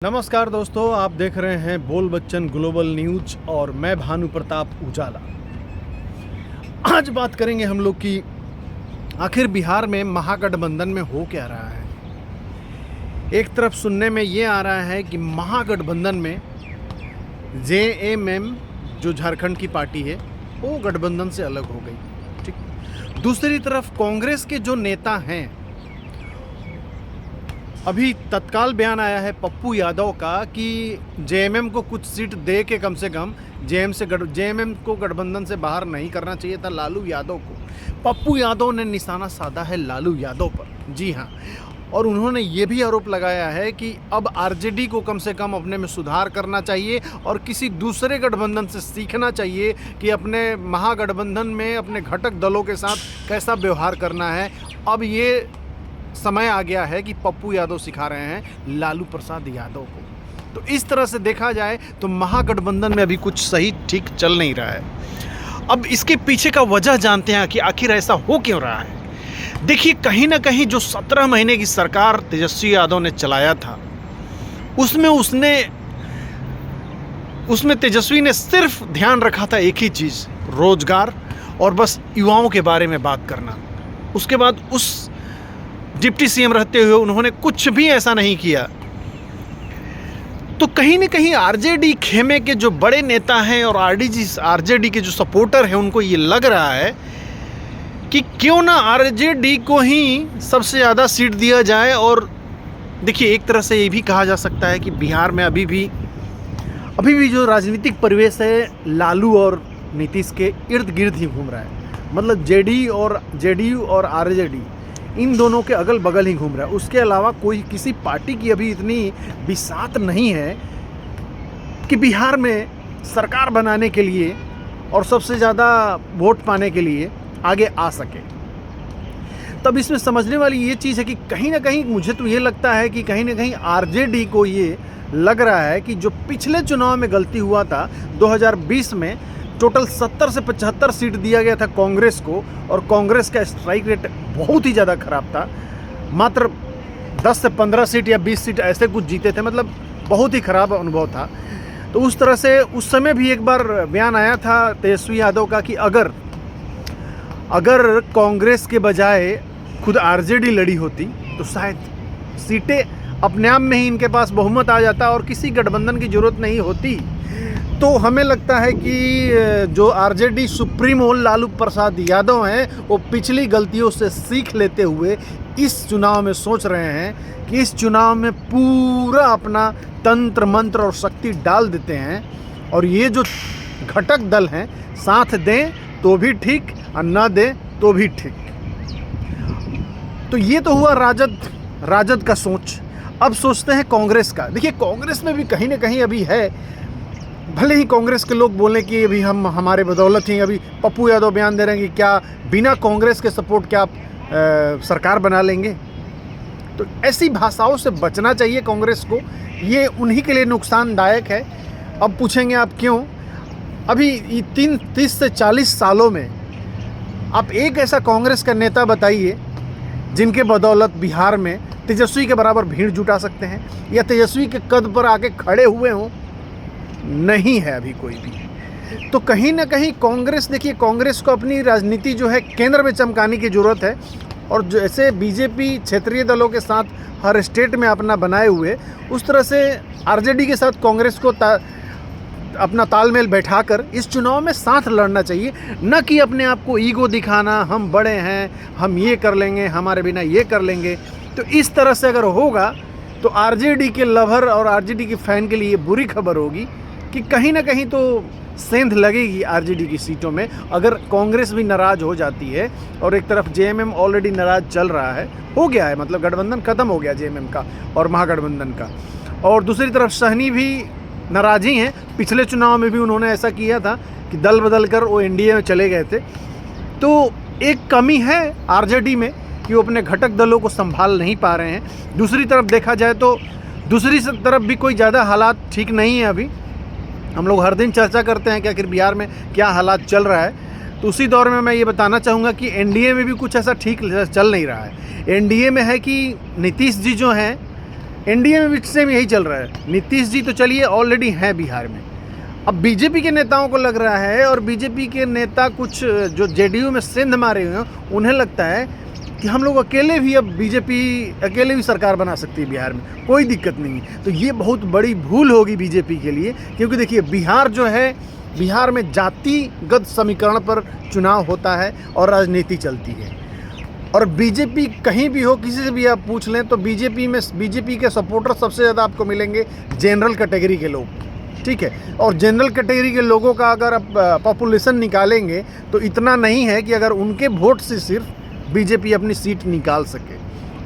नमस्कार दोस्तों, आप देख रहे हैं बोल बच्चन ग्लोबल न्यूज और मैं भानु प्रताप उजाला। आज बात करेंगे हम लोग की आखिर बिहार में महागठबंधन में हो क्या रहा है। एक तरफ सुनने में ये आ रहा है कि महागठबंधन में जेएमएम जो झारखंड की पार्टी है वो गठबंधन से अलग हो गई। ठीक, दूसरी तरफ कांग्रेस के जो नेता हैं, अभी तत्काल बयान आया है पप्पू यादव का कि जेएमएम को कुछ सीट दे के कम से कम जेएमएम को गठबंधन से बाहर नहीं करना चाहिए था लालू यादव को। पप्पू यादव ने निशाना साधा है लालू यादव पर। जी हाँ, और उन्होंने ये भी आरोप लगाया है कि अब आरजेडी को कम से कम अपने में सुधार करना चाहिए और किसी दूसरे गठबंधन से सीखना चाहिए कि अपने महागठबंधन में अपने घटक दलों के साथ कैसा व्यवहार करना है। अब ये समय आ गया है कि पप्पू यादव सिखा रहे हैं लालू प्रसाद यादव को। तो इस तरह से देखा जाए तो महागठबंधन में अभी कुछ सही ठीक चल नहीं रहा है। अब इसके पीछे का वजह जानते हैं कि आखिर ऐसा हो क्यों रहा है। देखिए, कहीं ना कहीं जो 17 महीने की सरकार तेजस्वी यादव ने चलाया था उसमें तेजस्वी ने सिर्फ ध्यान रखा था एक ही चीज़, रोजगार और बस युवाओं के बारे में बात करना। उसके बाद उस डिप्टी सीएम रहते हुए उन्होंने कुछ भी ऐसा नहीं किया। तो कहीं न कहीं आरजेडी खेमे के जो बड़े नेता हैं और आरजेडी के जो सपोर्टर हैं उनको ये लग रहा है कि क्यों ना आरजेडी को ही सबसे ज़्यादा सीट दिया जाए। और देखिए, एक तरह से ये भी कहा जा सकता है कि बिहार में अभी भी जो राजनीतिक परिवेश है लालू और नीतीश के इर्द गिर्द ही घूम रहा है। मतलब जेडीयू और आरजेडी इन दोनों के अगल बगल ही घूम रहा है। उसके अलावा कोई किसी पार्टी की अभी इतनी बिसात नहीं है कि बिहार में सरकार बनाने के लिए और सबसे ज़्यादा वोट पाने के लिए आगे आ सके। तब इसमें समझने वाली ये चीज़ है कि कहीं ना कहीं मुझे तो ये लगता है कि कहीं ना कहीं आरजेडी को ये लग रहा है कि जो पिछले चुनाव में गलती हुआ था 2020 में, टोटल 70 से 75 सीट दिया गया था कांग्रेस को और कांग्रेस का स्ट्राइक रेट बहुत ही ज़्यादा खराब था। मात्र 10 से 15 सीट या 20 सीट ऐसे कुछ जीते थे। मतलब बहुत ही खराब अनुभव था। तो उस तरह से उस समय भी एक बार बयान आया था तेजस्वी यादव का कि अगर कांग्रेस के बजाय खुद आरजेडी लड़ी होती तो शायद सीटें अपने आप में ही इनके पास बहुमत आ जाता और किसी गठबंधन की ज़रूरत नहीं होती। तो हमें लगता है कि जो आरजेडी सुप्रीमो लालू प्रसाद यादव हैं वो पिछली गलतियों से सीख लेते हुए इस चुनाव में सोच रहे हैं कि इस चुनाव में पूरा अपना तंत्र मंत्र और शक्ति डाल देते हैं और ये जो घटक दल हैं साथ दें तो भी ठीक और न दें तो भी ठीक। तो ये तो हुआ राजद का सोच। अब सोचते हैं कांग्रेस का। देखिए, कांग्रेस में भी कहीं ना कहीं अभी है, भले ही कांग्रेस के लोग बोलें कि अभी हम हमारे बदौलत ही, अभी पप्पू यादव बयान दे रहे हैं कि क्या बिना कांग्रेस के सपोर्ट क्या आप सरकार बना लेंगे। तो ऐसी भाषाओं से बचना चाहिए कांग्रेस को, ये उन्हीं के लिए नुकसानदायक है। अब पूछेंगे आप क्यों? अभी 30 से 40 सालों में आप एक ऐसा कांग्रेस का नेता बताइए जिनके बदौलत बिहार में तेजस्वी के बराबर भीड़ जुटा सकते हैं या तेजस्वी के कद पर आके खड़े हुए हों। नहीं है अभी कोई भी। तो कहीं ना कहीं कांग्रेस, देखिए, कांग्रेस को अपनी राजनीति जो है केंद्र में चमकाने की ज़रूरत है। और जैसे बीजेपी क्षेत्रीय दलों के साथ हर स्टेट में अपना बनाए हुए, उस तरह से आरजेडी के साथ कांग्रेस को अपना तालमेल बैठाकर इस चुनाव में साथ लड़ना चाहिए, न कि अपने आप को ईगो दिखाना, हम बड़े हैं, हम ये कर लेंगे, हमारे बिना ये कर लेंगे। तो इस तरह से अगर होगा तो आरजेडी के लवर और आरजेडी के फैन के लिए बुरी खबर होगी कि कहीं ना कहीं तो सेंध लगेगी आरजेडी की सीटों में अगर कांग्रेस भी नाराज़ हो जाती है। और एक तरफ जेएमएम ऑलरेडी नाराज़ चल रहा है, हो गया है, मतलब गठबंधन ख़त्म हो गया जेएमएम का और महागठबंधन का। और दूसरी तरफ सहनी भी नाराज़ ही हैं। पिछले चुनाव में भी उन्होंने ऐसा किया था कि दल बदल कर वो एनडीए में चले गए थे। तो एक कमी है आरजेडी में कि वो अपने घटक दलों को संभाल नहीं पा रहे हैं। दूसरी तरफ देखा जाए तो दूसरी तरफ भी कोई ज़्यादा हालात ठीक नहीं है अभी। हम लोग हर दिन चर्चा करते हैं कि आखिर बिहार में क्या हालात चल रहा है। तो उसी दौर में मैं ये बताना चाहूँगा कि एनडीए में भी कुछ ऐसा ठीक चल नहीं रहा है। एनडीए में है कि नीतीश जी जो हैं एनडीए में भी सेम यही चल रहा है। नीतीश जी तो चलिए ऑलरेडी हैं बिहार में, अब बीजेपी के नेताओं को लग रहा है, और बीजेपी के नेता कुछ जो जेडीयू में सिंध मारे हुए हैं, उन्हें लगता है कि हम लोग अकेले भी, अब बीजेपी अकेले भी सरकार बना सकती है बिहार में, कोई दिक्कत नहीं है। तो ये बहुत बड़ी भूल होगी बीजेपी के लिए, क्योंकि देखिए बिहार जो है, बिहार में जातिगत समीकरण पर चुनाव होता है और राजनीति चलती है। और बीजेपी कहीं भी हो, किसी से भी आप पूछ लें तो बीजेपी में, बीजेपी के सपोर्टर सबसे ज़्यादा आपको मिलेंगे जनरल कैटेगरी के लोग, ठीक है। और जनरल कैटेगरी के लोगों का अगर आप पॉपुलेशन निकालेंगे तो इतना नहीं है कि अगर उनके वोट से सिर्फ बीजेपी अपनी सीट निकाल सके।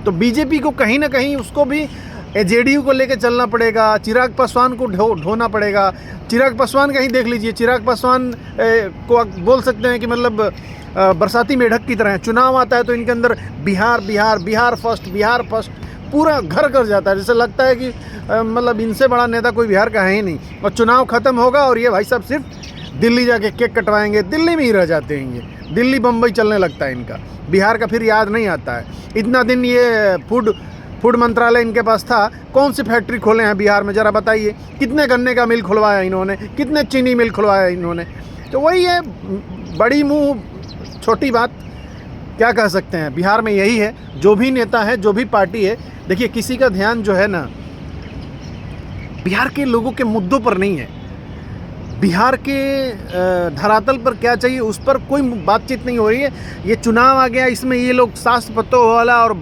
तो बीजेपी को कहीं ना कहीं उसको भी जेडीयू को लेकर चलना पड़ेगा, चिराग पासवान को ढोना पड़ेगा। चिराग पासवान का ही देख लीजिए, चिराग पासवान को आप बोल सकते हैं कि मतलब बरसाती मेढक की तरह है। चुनाव आता है तो इनके अंदर बिहार बिहार बिहार फर्स्ट, बिहार फर्स्ट पूरा घर कर जाता है, जैसे लगता है कि मतलब इनसे बड़ा नेता कोई बिहार का है ही नहीं। और चुनाव ख़त्म होगा और ये भाई साहब सिर्फ दिल्ली जाके केक कटवाएंगे, दिल्ली में ही रह जाते हैं ये, दिल्ली बम्बई चलने लगता है इनका, बिहार का फिर याद नहीं आता है। इतना दिन ये फूड मंत्रालय इनके पास था, कौन सी फैक्ट्री खोले हैं बिहार में, ज़रा बताइए। कितने गन्ने का मिल खुलवाया इन्होंने, कितने चीनी मिल खुलवाया इन्होंने। तो वही है, बड़ी मुँह छोटी बात, क्या कह सकते हैं। बिहार में यही है, जो भी नेता है, जो भी पार्टी है, देखिए किसी का ध्यान जो है ना बिहार के लोगों के मुद्दों पर नहीं है। बिहार के धरातल पर क्या चाहिए उस पर कोई बातचीत नहीं हो रही है। ये चुनाव आ गया, इसमें ये लोग सास पतोह वाला और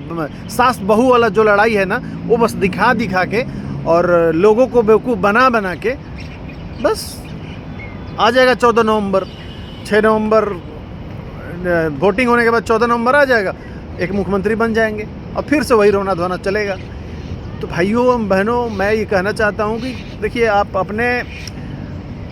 सास बहू वाला जो लड़ाई है ना, वो बस दिखा के और लोगों को बेवकूफ़ बना के बस आ जाएगा 14 नवंबर, 6 नवंबर वोटिंग होने के बाद 14 नवंबर आ जाएगा, एक मुख्यमंत्री बन जाएंगे और फिर से वही रोना धोना चलेगा। तो भाइयों बहनों, मैं ये कहना चाहता हूँ कि देखिए आप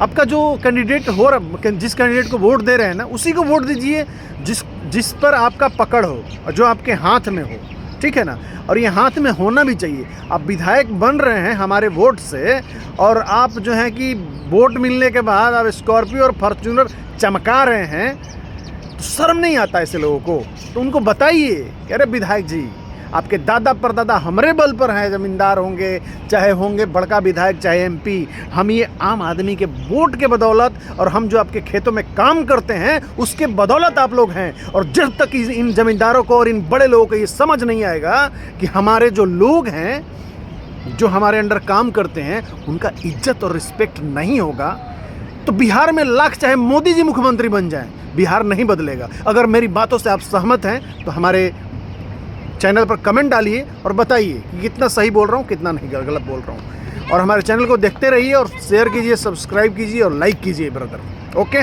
आपका जो कैंडिडेट हो रहा, जिस कैंडिडेट को वोट दे रहे हैं ना, उसी को वोट दीजिए जिस पर आपका पकड़ हो और जो आपके हाथ में हो, ठीक है ना। और ये हाथ में होना भी चाहिए। आप विधायक बन रहे हैं हमारे वोट से, और आप जो है कि वोट मिलने के बाद आप स्कॉर्पियो और फॉर्च्यूनर चमका रहे हैं, तो शर्म नहीं आता ऐसे लोगों को। तो उनको बताइए कि अरे विधायक जी, आपके दादा परदादा हमारे बल पर हैं, ज़मींदार होंगे, चाहे होंगे बड़का विधायक, चाहे एमपी। हम ये आम आदमी के वोट के बदौलत, और हम जो आपके खेतों में काम करते हैं उसके बदौलत आप लोग हैं। और जब तक इन ज़मींदारों को और इन बड़े लोगों को ये समझ नहीं आएगा कि हमारे जो लोग हैं, जो हमारे अंडर काम करते हैं, उनका इज्जत और रिस्पेक्ट नहीं होगा, तो बिहार में लाख चाहे मोदी जी मुख्यमंत्री बन जाएं, बिहार नहीं बदलेगा। अगर मेरी बातों से आप सहमत हैं तो हमारे चैनल पर कमेंट डालिए और बताइए कि कितना सही बोल रहा हूँ, कितना नहीं गलत बोल रहा हूँ। और हमारे चैनल को देखते रहिए और शेयर कीजिए, सब्सक्राइब कीजिए और लाइक कीजिए ब्रदर। Okay,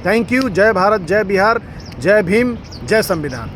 thank you. जय भारत, जय बिहार, जय भीम, जय संविधान।